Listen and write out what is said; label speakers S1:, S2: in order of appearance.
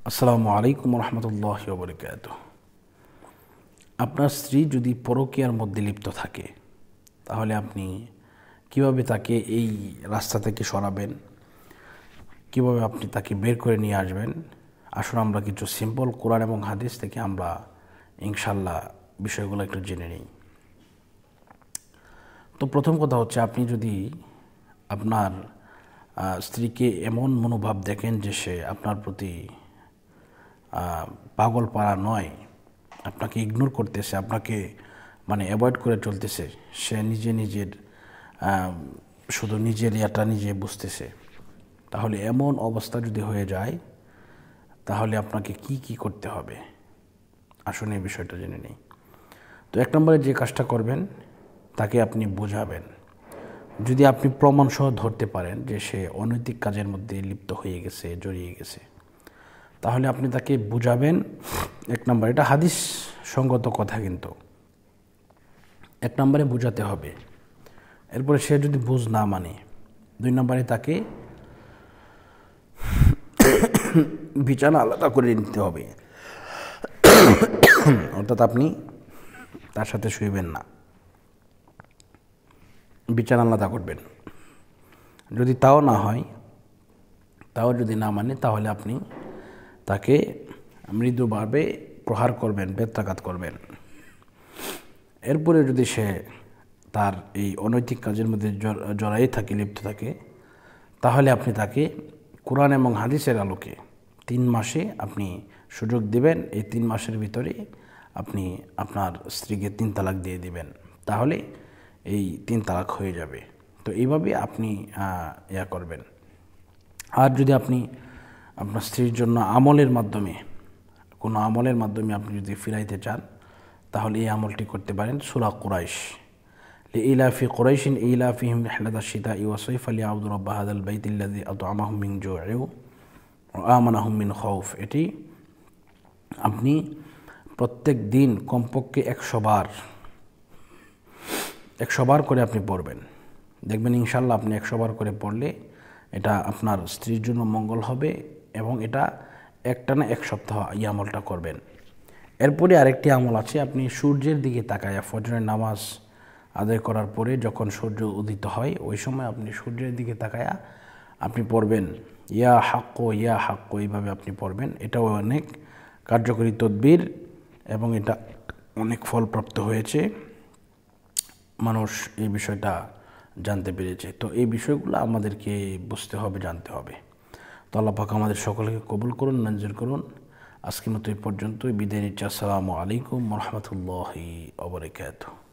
S1: আসসালামু আলাইকুম রহমতুল্লাহি ওয়া বারাকাতুহু। আপনার স্ত্রী যদি পরকীয়ার মধ্যে লিপ্ত থাকে তাহলে আপনি কিভাবে তাকে এই রাস্তা থেকে সরাবেন, কিভাবে আপনি তাকে বের করে নিয়ে আসবেন। আসলে আমরা কিছু সিম্পল কোরআন এবং হাদিস থেকে আমরা ইনশাল্লাহ বিষয়গুলো একটু জেনে নিই। তো প্রথম কথা হচ্ছে, আপনি যদি আপনার স্ত্রীকে এমন মনোভাব দেখেন যে সে আপনার প্রতি পাগল পারা নয়, আপনাকে ইগনোর করতেছে, আপনাকে অ্যাভয়েড করে চলতেছে, সে নিজের শুধু নিজের ইয়াটা নিজে বুঝতেছে, তাহলে এমন অবস্থা যদি হয়ে যায় তাহলে আপনাকে কি করতে হবে আসুন এই বিষয়টা জেনে নিই। তো এক নম্বরে যে কাজটা করবেন, তাকে আপনি বোঝাবেন। যদি আপনি প্রমাণসহ ধরতে পারেন যে সে অনৈতিক কাজের মধ্যে লিপ্ত হয়ে গেছে, জড়িয়ে গেছে, তাহলে আপনি তাকে বুঝাবেন। এক নম্বর, এটা হাদিস সঙ্গত কথা, কিন্তু এক নম্বরে বোঝাতে হবে। এরপরে সে যদি বুঝ না মানে, দুই নম্বরে তাকে বিছানা আলাদা করে নিতে হবে, অর্থাৎ আপনি তার সাথে শুইবেন না, বিছানা আলাদা করবেন। যদি তাও না হয়, তাও যদি না মানে, তাহলে আপনি তাকে মৃদুভাবে প্রহার করবেন, বেত্রাঘাত করবেন। এরপরে যদি সে তার এই অনৈতিক কাজের মধ্যে জড়াই থাকে, লিপ্ত থাকে, তাহলে আপনি তাকে কোরআন এবং হাদিসের আলোকে 3 মাসে আপনি সুযোগ দিবেন। এই 3 মাসের ভিতরে আপনি আপনার স্ত্রীকে 3 তালাক দিয়ে দিবেন, তাহলে এই 3 তালাক হয়ে যাবে। তো এইভাবে আপনি করবেন। আর যদি আপনি আপনার স্ত্রীর জন্য কোনো আমলের মাধ্যমে আপনি যদি ফিরাইতে চান, তাহলে এই আমলটি করতে পারেন। সূরা কুরাইশ, লিইলাফি কুরাইশিন ইলাফিহিম রিহলাতাশ শিতাই ওয়াস সাইফ লিয়াবুদু রাব্ব হাযাল বাইতিল্লাযী আত'আমাহুম মিন জু'ইন ওয়া আমানাহুম মিন খাউফ। এটি আপনি প্রত্যেক দিন কমপক্ষে 100 বার করে আপনি পড়বেন। দেখবেন ইনশাল্লাহ আপনি 100 বার করে পড়লে এটা আপনার স্ত্রীর জন্য মঙ্গল হবে, এবং এটা একটানা 1 সপ্তাহ এই আমলটা করবেন। এরপরে আরেকটি আমল আছে, আপনি সূর্যের দিকে তাকায়া ফজরের নামাজ আদায় করার পরে যখন সূর্য উদিত হয়, ওই সময় আপনি সূর্যের দিকে তাকায়া আপনি পড়বেন ইয়া হাক্কো ইয়া হাক্কো, এইভাবে আপনি পড়বেন। এটাও অনেক কার্যকরী তদবির এবং এটা অনেক ফলপ্রাপ্ত হয়েছে, মানুষ এই বিষয়টা জানতে পেরেছে। তো এই বিষয়গুলো আমাদেরকে বুঝতে হবে, জানতে হবে। তো আল্লাহ পাক আমাদের সকলকে কবুল করুন, মঞ্জুর করুন। আজকের মতো এই পর্যন্তই, বিদায় নিচ্ছি। আসসালামু আলাইকুম রহমতুল্লাহি ওয়া বারাকাতুহু।